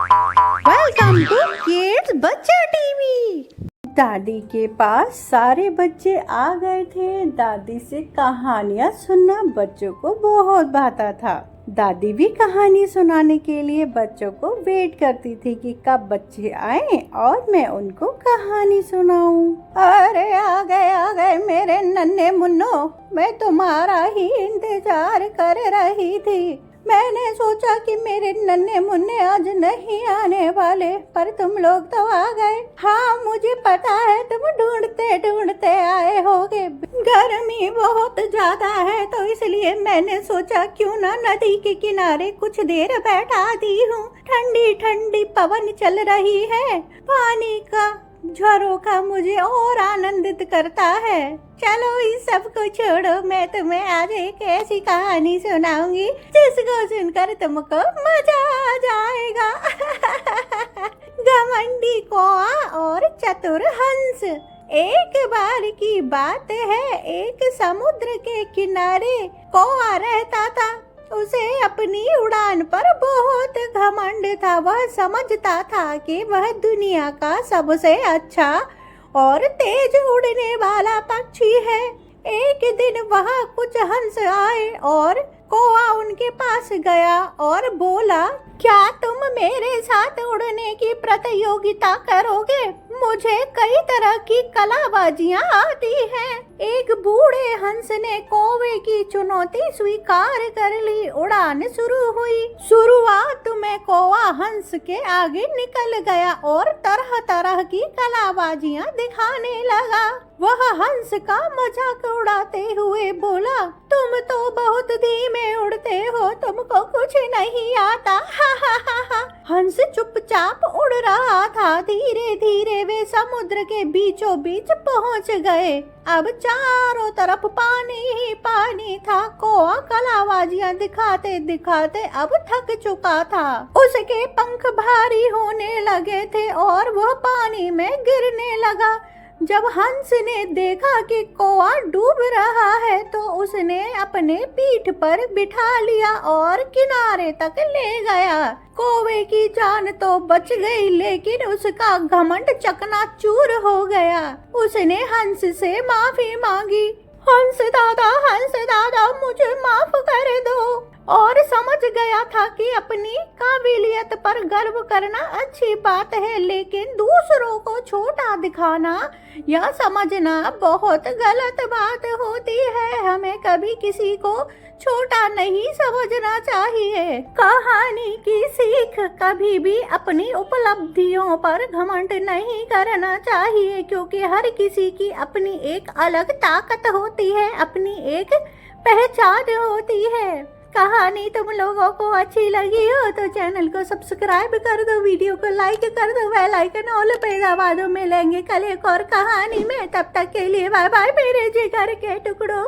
Welcome to kids बच्चा TV. दादी के पास सारे बच्चे आ गए थे। दादी से कहानियाँ सुनना बच्चों को बहुत भाता था। दादी भी कहानी सुनाने के लिए बच्चों को वेट करती थी कि कब बच्चे आए और मैं उनको कहानी सुनाऊं। अरे आ गए मेरे नन्हे मुन्नो, मैं तुम्हारा ही इंतजार कर रही थी। मैंने सोचा कि मेरे नन्हे मुन्ने आज नहीं आने वाले, पर तुम लोग तो आ गए। हाँ मुझे पता है तुम ढूंढते ढूंढते आए होगे। गर्मी बहुत ज्यादा है तो इसलिए मैंने सोचा क्यों ना नदी के किनारे कुछ देर बैठा दी हूँ। ठंडी ठंडी पवन चल रही है, पानी का झरोखा मुझे और आनंदित करता है। चलो इस सब को छोड़ो, मैं तुम्हें आज एक ऐसी कहानी सुनाऊंगी जिसको सुनकर तुमको मजा आ जाएगा। घमंडी कौआ और चतुर हंस। एक बार की बात है, एक समुद्र के किनारे कौआ रहता था। उसे अपनी उड़ान पर बहुत घमंड था। वह समझता था कि वह दुनिया का सबसे अच्छा और तेज उड़ने वाला पक्षी है। एक दिन वहाँ कुछ हंस आए और कौआ उनके पास गया और बोला, क्या तुम मेरे साथ उड़ने की प्रतियोगिता करोगे? मुझे कई तरह की कलाबाजियाँ आती हैं। एक बूढ़े हंस ने कौवे की चुनौती स्वीकार कर ली। उड़ान शुरू हुई। शुरुआत में कौवा हंस के आगे निकल गया और तरह तरह की कलाबाजियाँ दिखाने लगा। वह हंस का मजाक उड़ाते हुए बोला, तुम तो बहुत धीमे उड़ते हो, तुमको कुछ नहीं आता। हंस चुपचाप उड़ रहा था। धीरे धीरे वे समुद्र के बीचों बीच पहुंच गए। अब चारों तरफ पानी ही पानी था। कौआ कलाबाजियां दिखाते दिखाते अब थक चुका था। उसके पंख भारी होने लगे थे और वह पानी में गिरने लगा। जब हंस ने देखा कि कौआ डूब रहा है तो उसने अपने पीठ पर बिठा लिया और किनारे तक ले गया। कौवे की जान तो बच गई, लेकिन उसका घमंड चकनाचूर हो गया। उसने हंस से माफी मांगी। हंस दादा मुझे माफ कर दो। और समझ गया था कि अपनी काबिलियत पर गर्व करना अच्छी बात है, लेकिन दूसरों को छोटा दिखाना या समझना बहुत गलत बात होती है। हमें कभी किसी को छोटा नहीं समझना चाहिए। कहानी की सीख, कभी भी अपनी उपलब्धियों पर घमंड नहीं करना चाहिए, क्योंकि हर किसी की अपनी एक अलग ताकत होती है, अपनी एक पहचान होती है। कहानी तुम लोगों को अच्छी लगी हो तो चैनल को सब्सक्राइब कर दो, वीडियो को लाइक कर दो, बेल आइकन ऑल पे दबा दो। मिलेंगे कल एक और कहानी में। तब तक के लिए बाय बाय मेरे जिगर के टुकड़ों।